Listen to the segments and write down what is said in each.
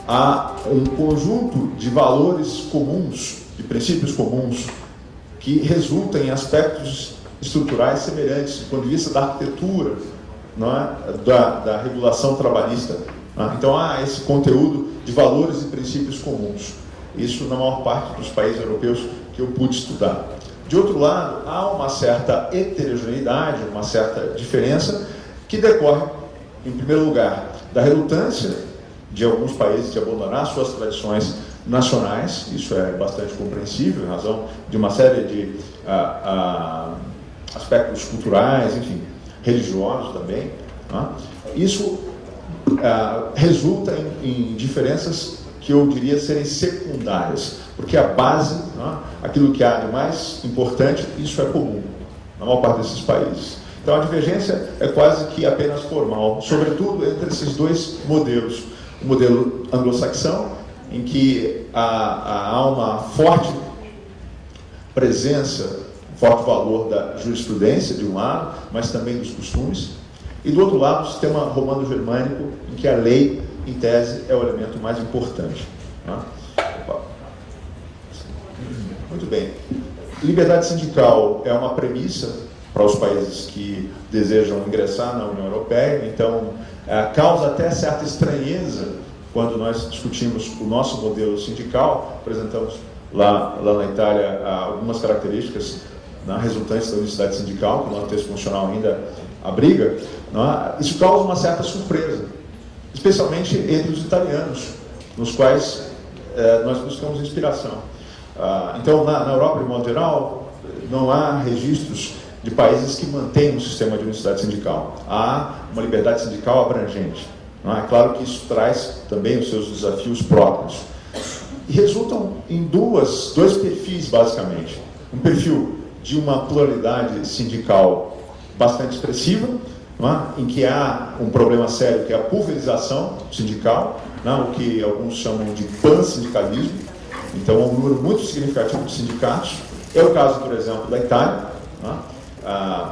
há um conjunto de valores comuns, de princípios comuns, que resultam em aspectos estruturais semelhantes, do ponto de vista da arquitetura, não é? da regulação trabalhista. Não é? Então há esse conteúdo de valores e princípios comuns. Isso na maior parte dos países europeus que eu pude estudar. De outro lado, há uma certa heterogeneidade, uma certa diferença, que decorre, em primeiro lugar, da relutância de alguns países de abandonar suas tradições nacionais. Isso é bastante compreensível, em razão de uma série de aspectos culturais, enfim, religiosos também. Né? Isso resulta em diferenças que eu diria serem secundárias, porque a base, né, aquilo que há de mais importante, isso é comum na maior parte desses países. Então a divergência é quase que apenas formal, sobretudo entre esses dois modelos. O modelo anglo-saxão, em que há uma forte presença, um forte valor da jurisprudência, de um lado, mas também dos costumes, e do outro lado o sistema romano-germânico, em que a lei, em tese, é o elemento mais importante. Né? Muito bem. Liberdade sindical é uma premissa para os países que desejam ingressar na União Europeia, então causa até certa estranheza quando nós discutimos o nosso modelo sindical. Apresentamos lá na Itália algumas características, né, resultantes da unicidade sindical, que o nosso texto funcional ainda abriga. Né? Isso causa uma certa surpresa, especialmente entre os italianos, nos quais nós buscamos inspiração. Então, na Europa, de modo geral, não há registros de países que mantêm um sistema de unicidade sindical. Há uma liberdade sindical abrangente. É claro que isso traz também os seus desafios próprios. E resultam em dois perfis, basicamente. Um perfil de uma pluralidade sindical bastante expressiva, em que há um problema sério, que é a pulverização sindical, o que alguns chamam de pansindicalismo. Então, há um número muito significativo de sindicatos. É o caso, por exemplo, da Itália.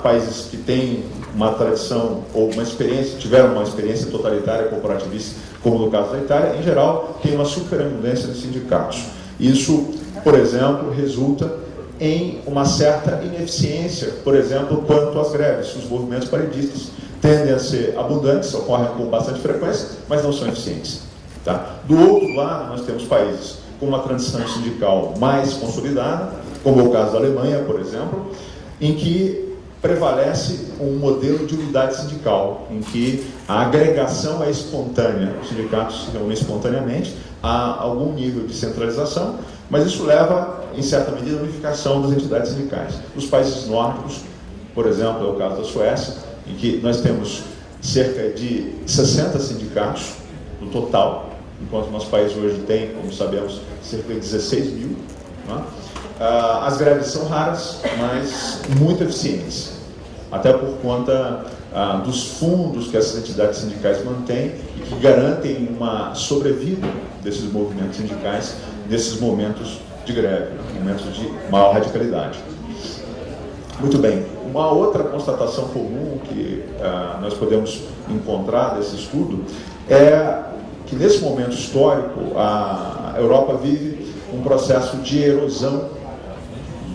Países que têm uma tradição ou uma experiência, tiveram uma experiência totalitária corporativista, como no caso da Itália, em geral, tem uma superabundância de sindicatos. Isso, por exemplo, resulta em uma certa ineficiência, por exemplo, quanto às greves. Os movimentos paredistas tendem a ser abundantes, ocorrem com bastante frequência, mas não são eficientes. Tá? Do outro lado, nós temos países com uma tradição sindical mais consolidada, como é o caso da Alemanha, por exemplo, em que prevalece um modelo de unidade sindical, em que a agregação é espontânea, os sindicatos se reúnem espontaneamente, há algum nível de centralização, mas isso leva, em certa medida, à unificação das entidades sindicais. Nos países nórdicos, por exemplo, é o caso da Suécia, em que nós temos cerca de 60 sindicatos no total, enquanto o nosso país hoje tem, como sabemos, cerca de 16 mil. Né? As greves são raras, mas muito eficientes, até por conta dos fundos que essas entidades sindicais mantêm e que garantem uma sobrevida desses movimentos sindicais nesses momentos de greve, momentos de maior radicalidade. Muito bem. Uma outra constatação comum que nós podemos encontrar desse estudo é que, nesse momento histórico, a Europa vive um processo de erosão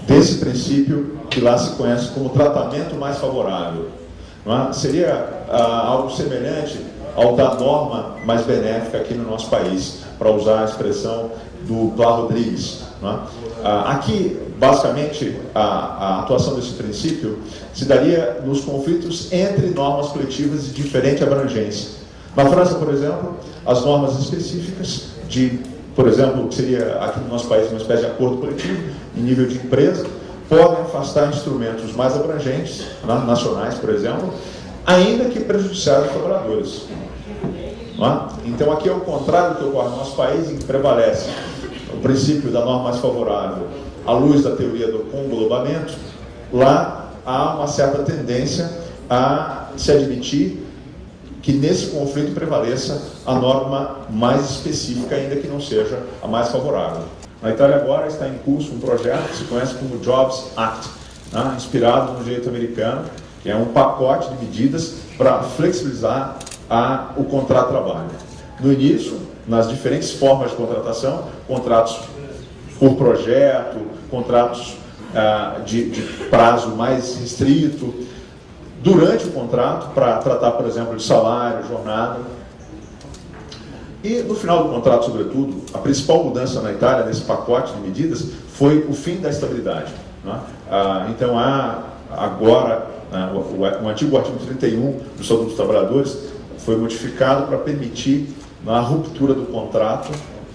desse princípio que lá se conhece como tratamento mais favorável. Não é? Seria algo semelhante ao da norma mais benéfica aqui no nosso país, para usar a expressão do Plá Rodrigues. Não é? Aqui, basicamente, a atuação desse princípio se daria nos conflitos entre normas coletivas de diferente abrangência. Na França, por exemplo, as normas específicas de, por exemplo, o que seria aqui no nosso país uma espécie de acordo coletivo, em nível de empresa, podem afastar instrumentos mais abrangentes, nacionais, por exemplo, ainda que prejudiciais aos trabalhadores. Não é? Então, aqui é o contrário do que ocorre no nosso país, em que prevalece o princípio da norma mais favorável à luz da teoria do conglobamento. Lá há uma certa tendência a se admitir que nesse conflito prevaleça a norma mais específica, ainda que não seja a mais favorável. Na Itália agora está em curso um projeto que se conhece como Jobs Act, né, inspirado no direito americano, que é um pacote de medidas para flexibilizar o contrato de trabalho. No início, nas diferentes formas de contratação, contratos por projeto, contratos de prazo mais restrito, durante o contrato, para tratar, por exemplo, de salário, jornada. E no final do contrato, sobretudo, a principal mudança na Itália, nesse pacote de medidas, foi o fim da estabilidade, né? Então há agora, o antigo artigo 31 do Estatuto dos Trabalhadores foi modificado para permitir a ruptura do contrato,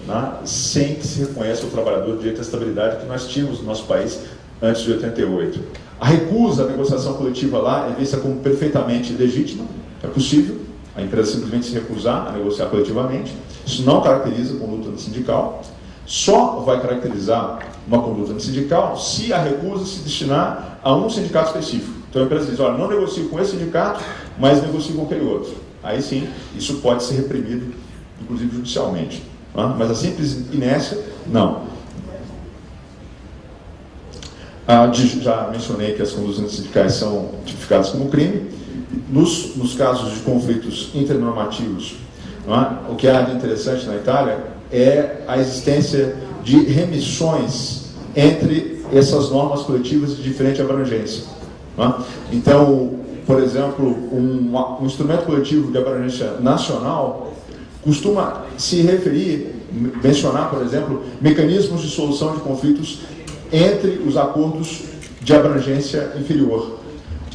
né, sem que se reconheça o trabalhador o direito à estabilidade que nós tínhamos no nosso país antes de 88. A recusa à negociação coletiva lá é vista como perfeitamente legítima, é possível a empresa simplesmente se recusar a negociar coletivamente. Isso não caracteriza conduta sindical. Só vai caracterizar uma conduta sindical se a recusa se destinar a um sindicato específico. Então a empresa diz, olha, não negocio com esse sindicato, mas negocio com aquele outro. Aí sim, isso pode ser reprimido, inclusive judicialmente. Mas a simples inércia, não. Já mencionei que as condutas sindicais são tipificadas como crime. Nos casos de conflitos internormativos, o que há de interessante na Itália é a existência de remissões entre essas normas coletivas de diferente abrangência. Então, por exemplo, um instrumento coletivo de abrangência nacional costuma se referir, mencionar, por exemplo, mecanismos de solução de conflitos entre os acordos de abrangência inferior.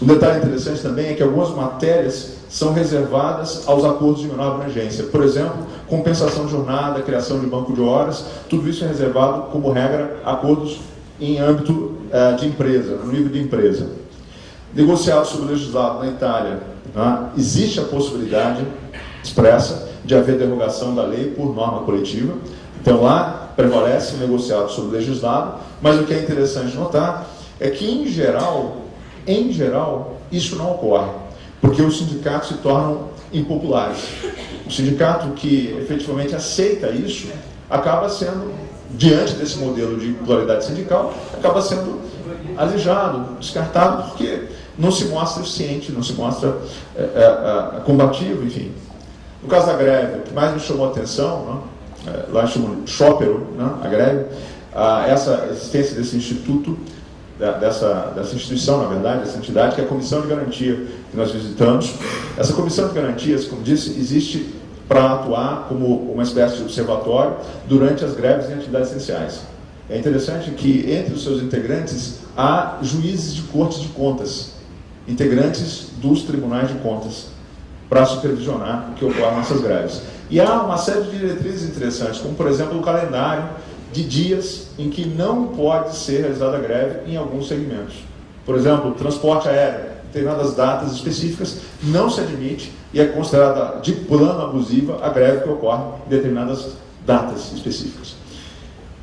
Um detalhe interessante também é que algumas matérias são reservadas aos acordos de menor abrangência. Por exemplo, compensação de jornada, criação de banco de horas, tudo isso é reservado, como regra, a acordos em âmbito de empresa, no nível de empresa. Negociado sobre o legislado na Itália, existe a possibilidade expressa de haver derrogação da lei por norma coletiva. Então lá prevalece o negociado sobre o legislado, mas o que é interessante notar é que, em geral, isso não ocorre, porque os sindicatos se tornam impopulares. O sindicato que efetivamente aceita isso acaba sendo, diante desse modelo de pluralidade sindical, acaba sendo alijado, descartado, porque não se mostra eficiente, não se mostra combativo, enfim. No caso da greve, o que mais me chamou a atenção, lá chamam de Sciopero, a greve, essa existência desse instituto, dessa instituição, na verdade, dessa entidade, que é a Comissão de Garantia que nós visitamos. Essa Comissão de Garantias, como disse, existe para atuar como uma espécie de observatório durante as greves em atividades essenciais. É interessante que entre os seus integrantes há juízes de cortes de contas, integrantes dos tribunais de contas, para supervisionar o que ocorre nessas greves. E há uma série de diretrizes interessantes, como, por exemplo, o calendário de dias em que não pode ser realizada a greve em alguns segmentos. Por exemplo, transporte aéreo, determinadas datas específicas, não se admite e é considerada de plano abusiva a greve que ocorre em determinadas datas específicas.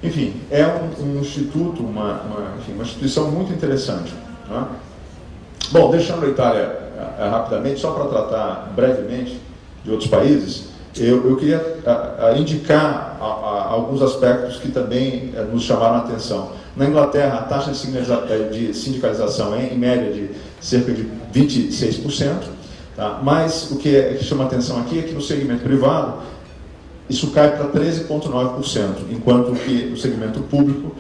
Enfim, é um instituto, uma instituição muito interessante. Bom, deixando a Itália rapidamente, só para tratar brevemente de outros países, eu queria indicar alguns aspectos que também nos chamaram a atenção. Na Inglaterra, a taxa de sindicalização é, em média, de cerca de 26%, tá? Mas o que chama a atenção aqui é que no segmento privado, isso cai para 13,9%, enquanto que no segmento público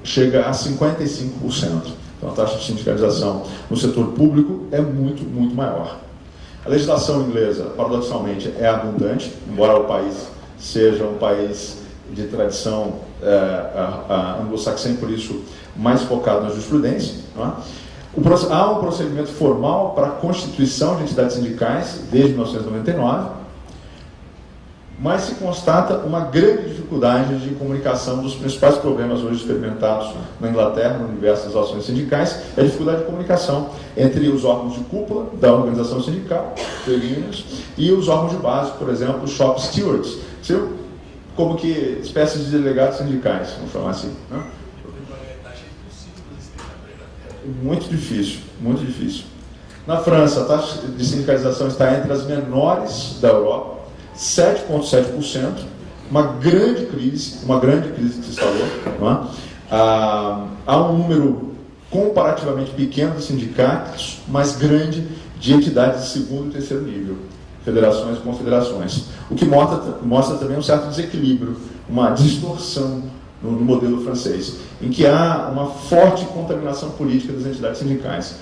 chega a 55%. Então, a taxa de sindicalização no setor público é muito, muito maior. A legislação inglesa, paradoxalmente, é abundante, embora o país seja um país de tradição anglo-saxã, por isso mais focado na jurisprudência. Há um procedimento formal para a constituição de entidades sindicais desde 1999, mas se constata uma grande dificuldade de comunicação. Dos principais problemas hoje experimentados na Inglaterra, no universo das ações sindicais, é a dificuldade de comunicação entre os órgãos de cúpula da organização sindical, e os órgãos de base, por exemplo, os shop stewards, como que espécies de delegados sindicais, vamos chamar assim. Muito difícil, muito difícil. Na França, a taxa de sindicalização está entre as menores da Europa, 7,7%, uma grande crise que se instalou. Há um número comparativamente pequeno de sindicatos, mas grande de entidades de segundo e terceiro nível. federações e confederações, o que mostra também um certo desequilíbrio, uma distorção no modelo francês, em que há uma forte contaminação política das entidades sindicais.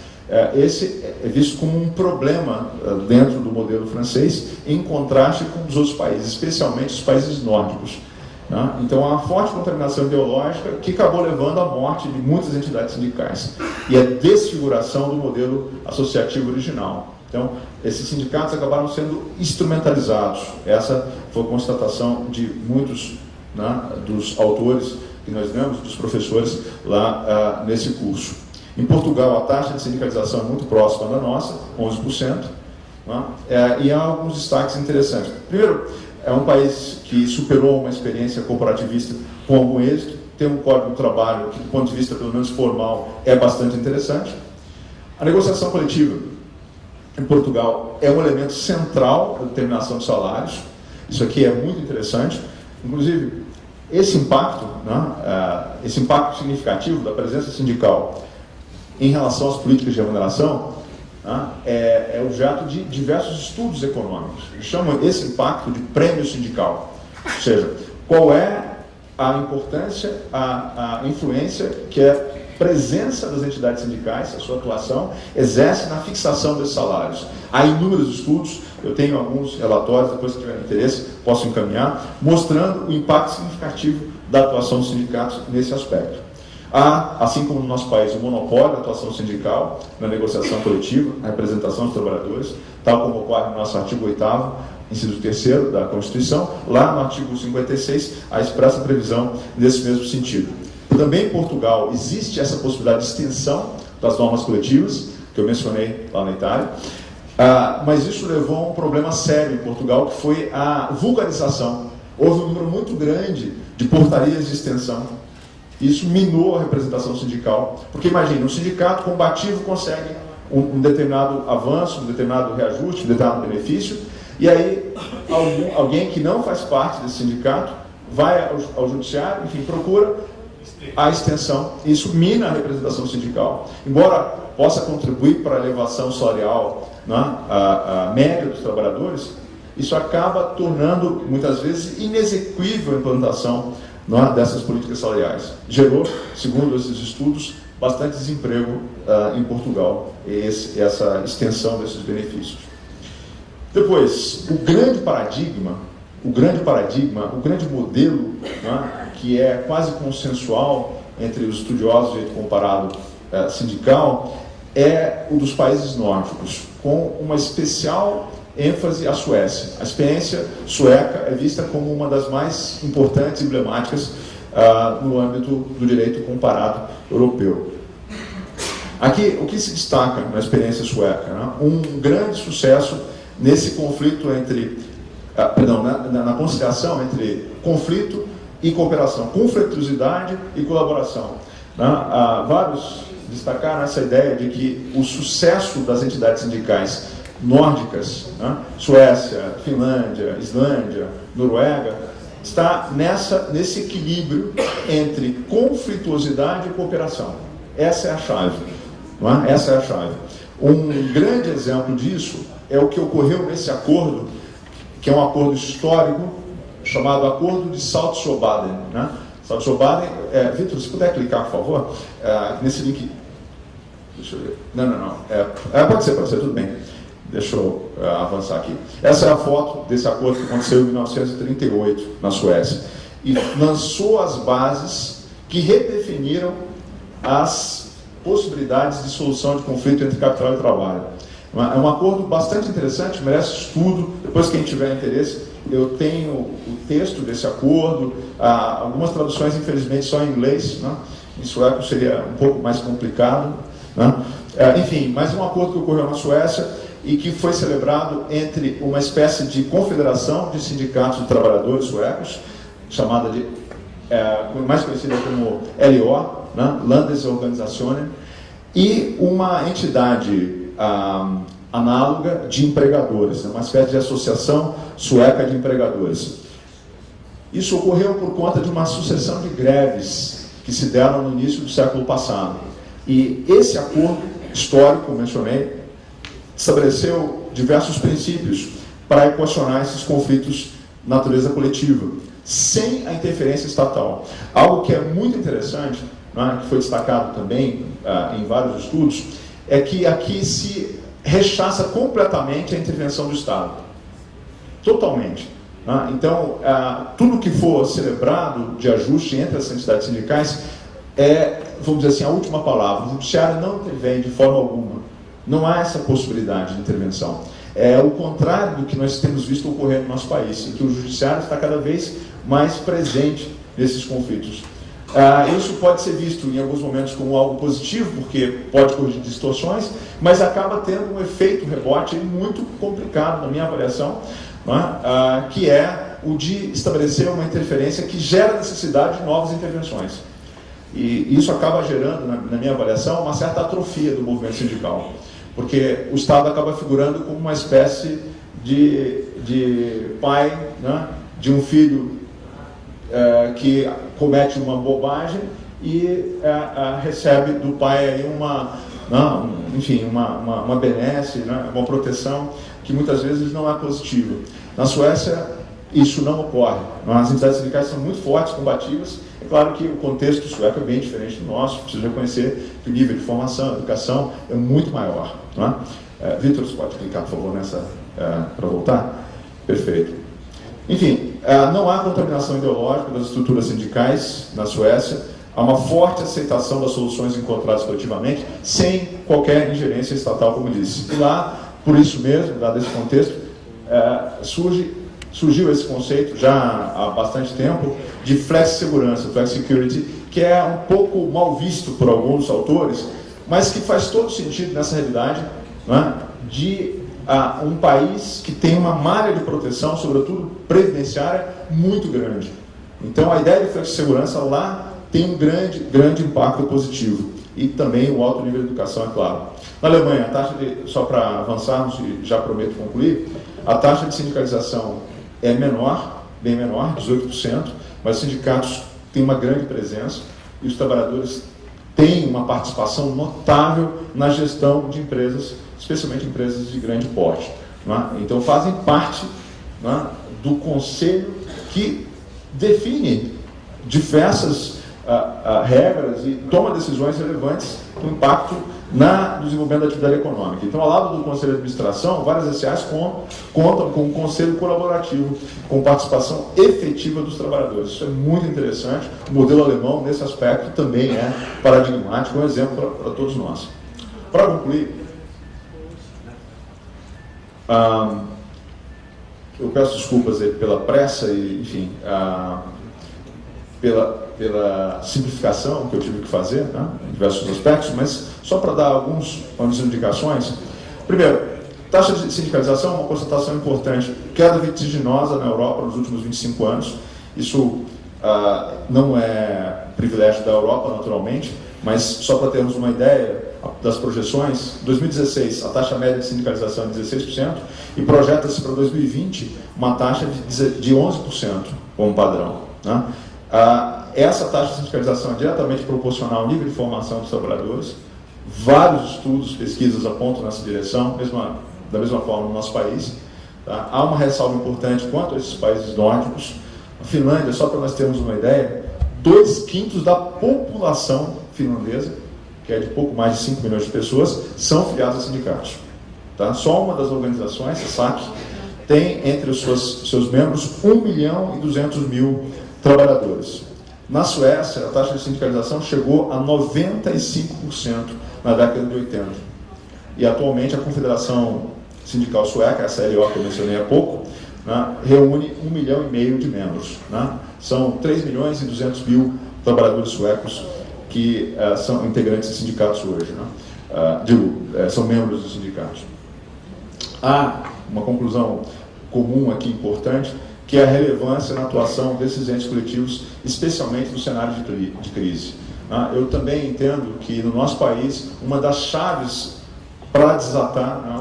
Esse é visto como um problema dentro do modelo francês, em contraste com os outros países, especialmente os países nórdicos. Então, há uma forte contaminação ideológica que acabou levando à morte de muitas entidades sindicais e a desfiguração do modelo associativo original. Então, esses sindicatos acabaram sendo instrumentalizados. Essa foi a constatação de muitos dos autores que nós vemos, dos professores lá nesse curso. Em Portugal, a taxa de sindicalização é muito próxima da nossa, 11%, e há alguns destaques interessantes. Primeiro, é um país que superou uma experiência corporativista com algum êxito, tem um código do trabalho que, do ponto de vista, pelo menos formal, é bastante interessante. A negociação coletiva, em Portugal, é um elemento central da determinação de salários. Isso aqui é muito interessante. Inclusive, esse impacto significativo da presença sindical em relação às políticas de remuneração é objeto de diversos estudos econômicos. Eles chamam esse impacto de prêmio sindical. Ou seja, qual é a importância, a influência que a presença das entidades sindicais, a sua atuação, exerce na fixação desses salários. Há inúmeros estudos, eu tenho alguns relatórios, depois que tiver interesse, posso encaminhar, mostrando o impacto significativo da atuação dos sindicatos nesse aspecto. Há, assim como no nosso país, o monopólio da atuação sindical na negociação coletiva, na representação dos trabalhadores, tal como ocorre no nosso artigo 8º, inciso 3º da Constituição. Lá no artigo 56, há expressa previsão nesse mesmo sentido. Também em Portugal existe essa possibilidade de extensão das normas coletivas, que eu mencionei lá na Itália, mas isso levou a um problema sério em Portugal, que foi a vulgarização. Houve um número muito grande de portarias de extensão. Isso minou a representação sindical, porque imagine, um sindicato combativo consegue um determinado avanço, um determinado reajuste, um determinado benefício, e aí alguém que não faz parte desse sindicato vai ao judiciário, enfim, procura a extensão. Isso mina a representação sindical. Embora possa contribuir para a elevação salarial a média dos trabalhadores, isso acaba tornando, muitas vezes, inexequível a implantação dessas políticas salariais. Gerou, segundo esses estudos, bastante desemprego em Portugal, essa extensão desses benefícios. Depois, o grande modelo, que é quase consensual entre os estudiosos de direito comparado sindical, é o dos países nórdicos, com uma especial ênfase à Suécia. A experiência sueca é vista como uma das mais importantes e emblemáticas no âmbito do direito comparado europeu. Aqui, o que se destaca na experiência sueca? Um grande sucesso nesse conflito na conciliação entre conflito e cooperação, conflituosidade e colaboração. Vários destacaram essa ideia de que o sucesso das entidades sindicais nórdicas, Suécia, Finlândia, Islândia, Noruega, está nesse equilíbrio entre conflituosidade e cooperação. Essa é a chave. Essa é a chave. Um grande exemplo disso é o que ocorreu nesse acordo, que é um acordo histórico, chamado Acordo de Saltsjöbaden. Saltsjöbaden, Vitor, se puder clicar, por favor, nesse link. Deixa eu ver. Não. Pode ser, tudo bem. Deixa eu avançar aqui. Essa é a foto desse acordo que aconteceu em 1938, na Suécia. E lançou as bases que redefiniram as possibilidades de solução de conflito entre capital e trabalho. É um acordo bastante interessante, merece estudo. Depois, quem tiver interesse, eu tenho o texto desse acordo, algumas traduções, infelizmente, só em inglês, em sueco seria um pouco mais complicado. Enfim, mas um acordo que ocorreu na Suécia e que foi celebrado entre uma espécie de confederação de sindicatos de trabalhadores suecos, chamada de, mais conhecida como LO, Landesorganisationen, e uma entidade análoga de empregadores, uma espécie de associação sueca de empregadores. Isso ocorreu por conta de uma sucessão de greves que se deram no início do século passado. E esse acordo histórico, mencionei, estabeleceu diversos princípios para equacionar esses conflitos de natureza coletiva, sem a interferência estatal. Algo que é muito interessante, né, que foi destacado também em vários estudos, é que aqui se rechaça completamente a intervenção do Estado. Totalmente. Né? Então, tudo que for celebrado de ajuste entre as entidades sindicais é, vamos dizer assim, a última palavra. O judiciário não intervém de forma alguma. Não há essa possibilidade de intervenção. É o contrário do que nós temos visto ocorrer no nosso país, em que o judiciário está cada vez mais presente nesses conflitos. Isso pode ser visto em alguns momentos como algo positivo, porque pode corrigir distorções, mas acaba tendo um efeito rebote muito complicado, na minha avaliação, né? Que é o de estabelecer uma interferência que gera necessidade de novas intervenções. E isso acaba gerando, na minha avaliação, uma certa atrofia do movimento sindical, porque o Estado acaba figurando como uma espécie de pai, né, de um filho que comete uma bobagem e recebe do pai aí uma benesse, né, uma proteção que muitas vezes não é positiva. Na Suécia, isso não ocorre. As entidades sindicais são muito fortes, combativas. É claro que o contexto sueco é bem diferente do nosso, preciso reconhecer que o nível de formação, educação é muito maior. Não é? Vitor, você pode clicar, por favor, nessa para voltar? Perfeito. Enfim, não há contaminação ideológica das estruturas sindicais na Suécia, há uma forte aceitação das soluções encontradas coletivamente, sem qualquer ingerência estatal, como disse. E lá, por isso mesmo, dado esse contexto, surgiu esse conceito, já há bastante tempo, de flex-segurança, flex-security, que é um pouco mal visto por alguns autores, mas que faz todo sentido nessa realidade, né, de um país que tem uma malha de proteção, sobretudo previdenciária, muito grande. Então, a ideia de flex-segurança lá tem um grande impacto positivo. E também o alto nível de educação, é claro. Na Alemanha, a taxa só para avançarmos, e já prometo concluir, a taxa de sindicalização é menor, bem menor, 18%, mas os sindicatos têm uma grande presença e os trabalhadores têm uma participação notável na gestão de empresas, especialmente empresas de grande porte. Né? Então, fazem parte, né, do conselho que define diversas regras e toma decisões relevantes com impacto no desenvolvimento da atividade econômica. Então, ao lado do Conselho de Administração, várias SAs contam com um conselho colaborativo, com participação efetiva dos trabalhadores. Isso é muito interessante. O modelo alemão, nesse aspecto, também é paradigmático, um exemplo para todos nós. Para concluir, eu peço desculpas aí pela pressa e, enfim, pela simplificação que eu tive que fazer, né, em diversos aspectos, mas só para dar algumas indicações. Primeiro, taxa de sindicalização é uma constatação importante, queda vertiginosa na Europa nos últimos 25 anos. Isso não é privilégio da Europa, naturalmente, mas só para termos uma ideia das projeções, em 2016 a taxa média de sindicalização é de 16% e projeta-se para 2020 uma taxa de 11% como padrão. Né? Essa taxa de sindicalização é diretamente proporcional ao nível de formação dos trabalhadores. Vários estudos, pesquisas apontam nessa direção, da mesma forma no nosso país. Tá? Há uma ressalva importante quanto a esses países nórdicos. A Finlândia, só para nós termos uma ideia, 2/5 da população finlandesa, que é de pouco mais de 5 milhões de pessoas, são filiados a sindicatos. Tá? Só uma das organizações, a SAC, tem entre os seus membros 1.200.000 trabalhadores. Na Suécia, a taxa de sindicalização chegou a 95% na década de 80. E atualmente a Confederação Sindical Sueca, essa LO que eu mencionei há pouco, né, reúne 1,5 milhão de membros. Né? São 3.200.000 trabalhadores suecos que são integrantes de sindicatos hoje. Né? São membros dos sindicatos. Há uma conclusão comum aqui importante, que é a relevância na atuação desses entes coletivos, especialmente no cenário de crise. Eu também entendo que no nosso país, uma das chaves para desatar,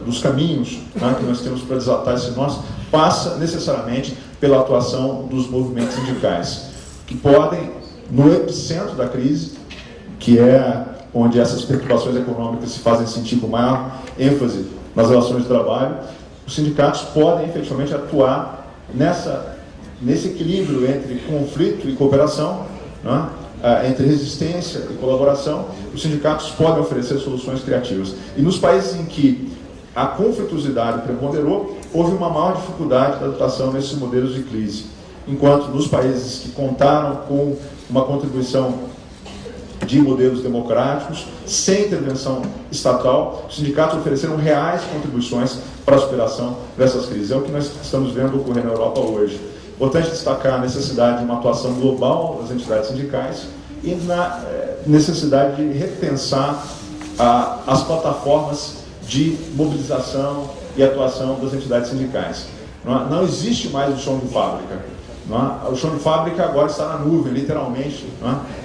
dos caminhos que nós temos para desatar esse nó, passa necessariamente pela atuação dos movimentos sindicais, que podem, no epicentro da crise, que é onde essas perturbações econômicas se fazem sentir com maior ênfase nas relações de trabalho, os sindicatos podem efetivamente atuar nesse equilíbrio entre conflito e cooperação, né? Entre resistência e colaboração. Os sindicatos podem oferecer soluções criativas. E nos países em que a conflituosidade preponderou, houve uma maior dificuldade de adaptação nesses modelos de crise. Enquanto nos países que contaram com uma contribuição de modelos democráticos, sem intervenção estatal, os sindicatos ofereceram reais contribuições para a superação dessas crises. É o que nós estamos vendo ocorrer na Europa hoje. Importante destacar a necessidade de uma atuação global das entidades sindicais e na necessidade de repensar as plataformas de mobilização e atuação das entidades sindicais. Não existe mais o chão de fábrica. O chão de fábrica agora está na nuvem, literalmente,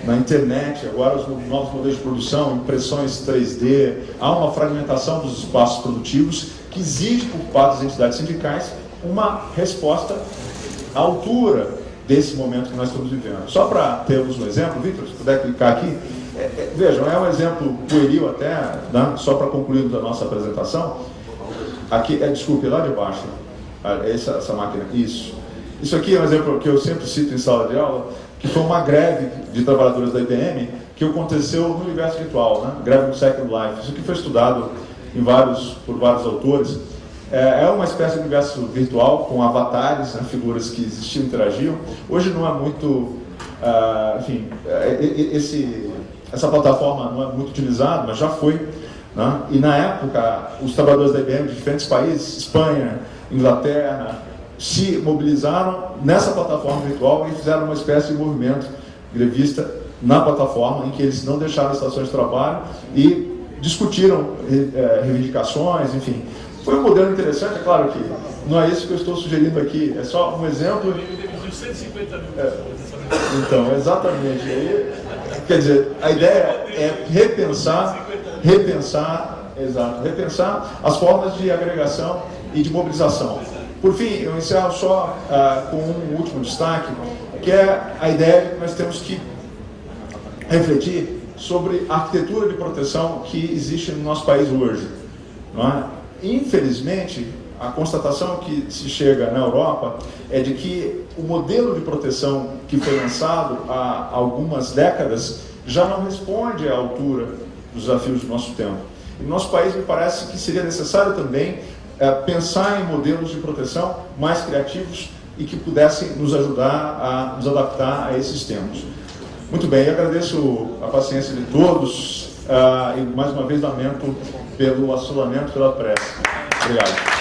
na internet, agora os novos modelos de produção, impressões 3D, há uma fragmentação dos espaços produtivos que exige por parte das entidades sindicais uma resposta à altura desse momento que nós estamos vivendo. Só para termos um exemplo, Victor, se puder clicar aqui, vejam, é um exemplo pueril até, né? Só para concluir a nossa apresentação, aqui, desculpe, lá de baixo, essa máquina, isso aqui é um exemplo que eu sempre cito em sala de aula, que foi uma greve de trabalhadores da IBM que aconteceu no universo virtual, né? Greve no Second Life. Isso aqui foi estudado por vários autores. É uma espécie de universo virtual com avatares, né? Figuras que existiam e interagiam. Hoje não é muito... enfim, essa plataforma não é muito utilizada, mas já foi. Né? E na época, os trabalhadores da IBM de diferentes países, Espanha, Inglaterra, se mobilizaram nessa plataforma virtual e fizeram uma espécie de movimento grevista na plataforma, em que eles não deixaram as estações de trabalho e discutiram reivindicações, enfim. Foi um modelo interessante, é claro que não é isso que eu estou sugerindo aqui, é só um exemplo. Então, exatamente. Quer dizer, a ideia é repensar as formas de agregação e de mobilização. Por fim, eu encerro só com um último destaque, que é a ideia de que nós temos que refletir sobre a arquitetura de proteção que existe no nosso país hoje. Não é? Infelizmente, a constatação que se chega na Europa é de que o modelo de proteção que foi lançado há algumas décadas já não responde à altura dos desafios do nosso tempo. E no nosso país, me parece que seria necessário também pensar em modelos de proteção mais criativos e que pudessem nos ajudar a nos adaptar a esses tempos. Muito bem, eu agradeço a paciência de todos e mais uma vez lamento pelo assolamento, pela pressa. Obrigado.